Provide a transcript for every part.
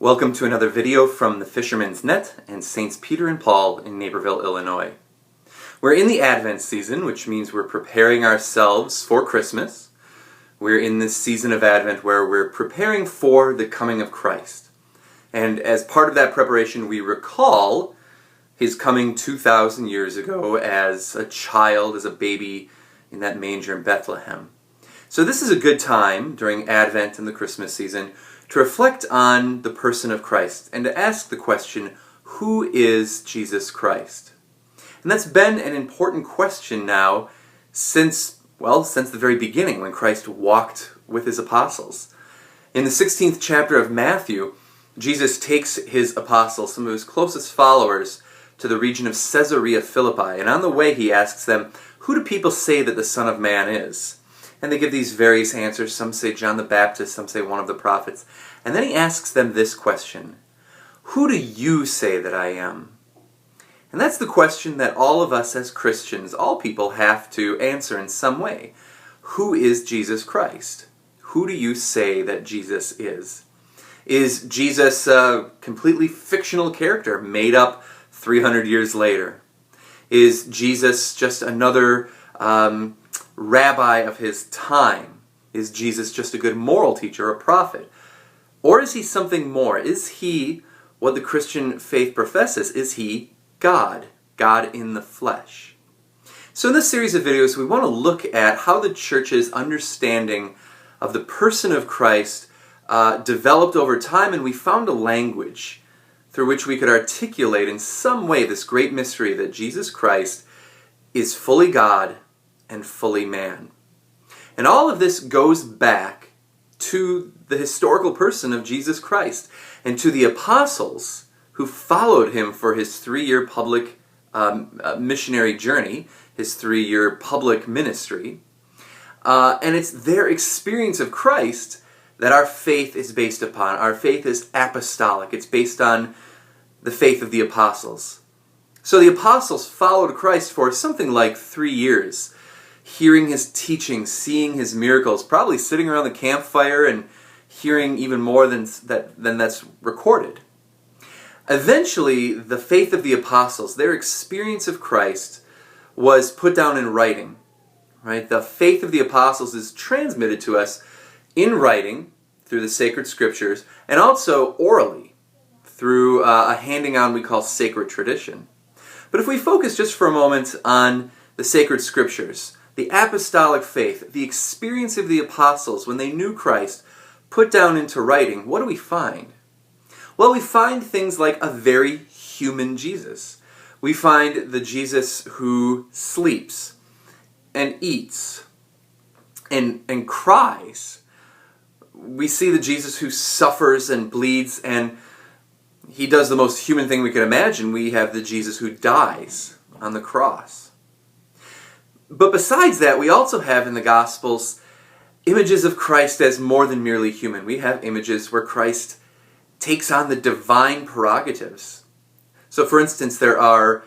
Welcome to another video from the Fisherman's Net and Saints Peter and Paul in Naperville, Illinois. We're in the Advent season, which means we're preparing ourselves for Christmas. We're in this season of Advent where we're preparing for the coming of Christ. And as part of that preparation, we recall his coming 2,000 years ago as a child, as a baby in that manger in Bethlehem. So this is a good time during Advent and the Christmas season to reflect on the person of Christ and to ask the question, who is Jesus Christ? And that's been an important question now since the very beginning when Christ walked with his apostles. In the 16th chapter of Matthew, Jesus takes his apostles, some of his closest followers, to the region of Caesarea Philippi, and on the way he asks them, who do people say that the Son of Man is? And they give these various answers. Some say John the Baptist, some say one of the prophets. And then he asks them this question, who do you say that I am? And that's the question that all of us as Christians, all people, have to answer in some way. Who is Jesus Christ? Who do you say that Jesus is? Is Jesus a completely fictional character made up 300 years later? Is Jesus just another rabbi of his time? Is Jesus just a good moral teacher, a prophet? Or is he something more? Is he what the Christian faith professes? Is he God? God in the flesh? So in this series of videos, we want to look at how the church's understanding of the person of Christ developed over time, and we found a language through which we could articulate in some way this great mystery that Jesus Christ is fully God and fully man. And all of this goes back to the historical person of Jesus Christ and to the apostles who followed him for his 3-year public missionary journey, his 3-year public ministry. And it's their experience of Christ that our faith is based upon. Our faith is apostolic. It's based on the faith of the apostles. So the apostles followed Christ for something like 3 years, hearing his teaching, seeing his miracles, probably sitting around the campfire and hearing even more than that's recorded. Eventually, the faith of the apostles, their experience of Christ, was put down in writing. Right? The faith of the apostles is transmitted to us in writing through the sacred scriptures, and also orally through a handing on we call sacred tradition. But if we focus just for a moment on the sacred scriptures, the apostolic faith, the experience of the apostles when they knew Christ, put down into writing, what do we find? Well, we find things like a very human Jesus. We find the Jesus who sleeps and eats and cries. We see the Jesus who suffers and bleeds, and he does the most human thing we can imagine. We have the Jesus who dies on the cross. But besides that, we also have in the Gospels images of Christ as more than merely human. We have images where Christ takes on the divine prerogatives. So for instance, there are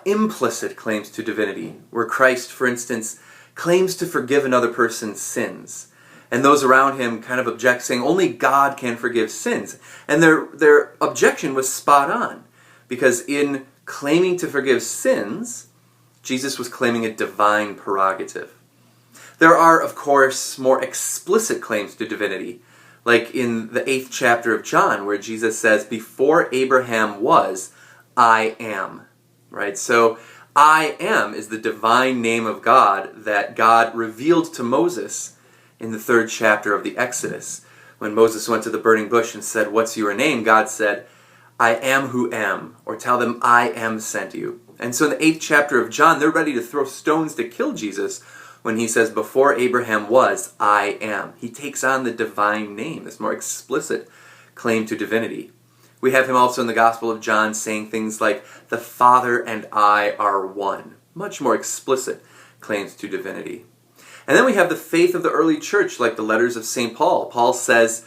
implicit claims to divinity, where Christ, for instance, claims to forgive another person's sins. And those around him kind of object, saying only God can forgive sins. And their objection was spot on, because in claiming to forgive sins, Jesus was claiming a divine prerogative. There are, of course, more explicit claims to divinity, like in the 8th chapter of John, where Jesus says, before Abraham was, I am. Right? So, I am is the divine name of God that God revealed to Moses in the 3rd chapter of the Exodus. When Moses went to the burning bush and said, what's your name? God said, I am who am, or tell them I am sent you. And so in the 8th chapter of John, they're ready to throw stones to kill Jesus when he says, before Abraham was, I am. He takes on the divine name, this more explicit claim to divinity. We have him also in the Gospel of John saying things like, the Father and I are one. Much more explicit claims to divinity. And then we have the faith of the early church, like the letters of St. Paul. Paul says,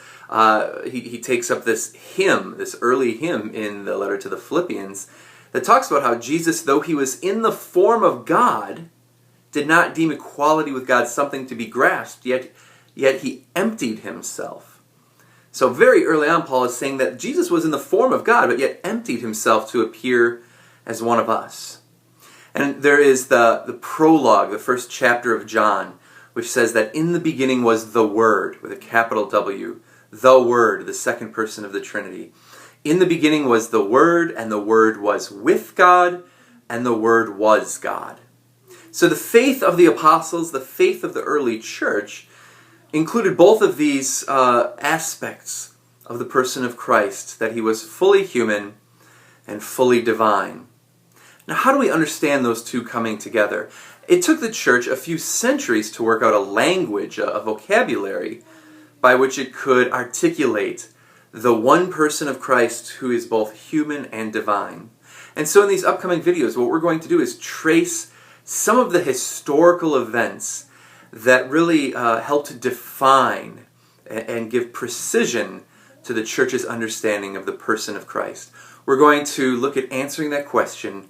he takes up this hymn, this early hymn in the letter to the Philippians, that talks about how Jesus, though he was in the form of God, did not deem equality with God something to be grasped, yet he emptied himself. So very early on, Paul is saying that Jesus was in the form of God, but yet emptied himself to appear as one of us. And there is the prologue, the first chapter of John, which says that in the beginning was the Word, with a capital W, the Word, the second person of the Trinity. In the beginning was the Word, and the Word was with God, and the Word was God. So the faith of the apostles, the faith of the early church, included both of these aspects of the person of Christ, that he was fully human and fully divine. Now, how do we understand those two coming together? It took the church a few centuries to work out a language, a vocabulary, by which it could articulate the one person of Christ who is both human and divine. And so in these upcoming videos, what we're going to do is trace some of the historical events that really help to define and give precision to the church's understanding of the person of Christ. We're going to look at answering that question,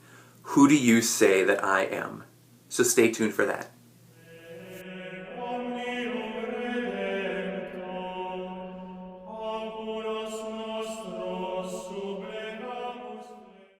who do you say that I am? So stay tuned for that.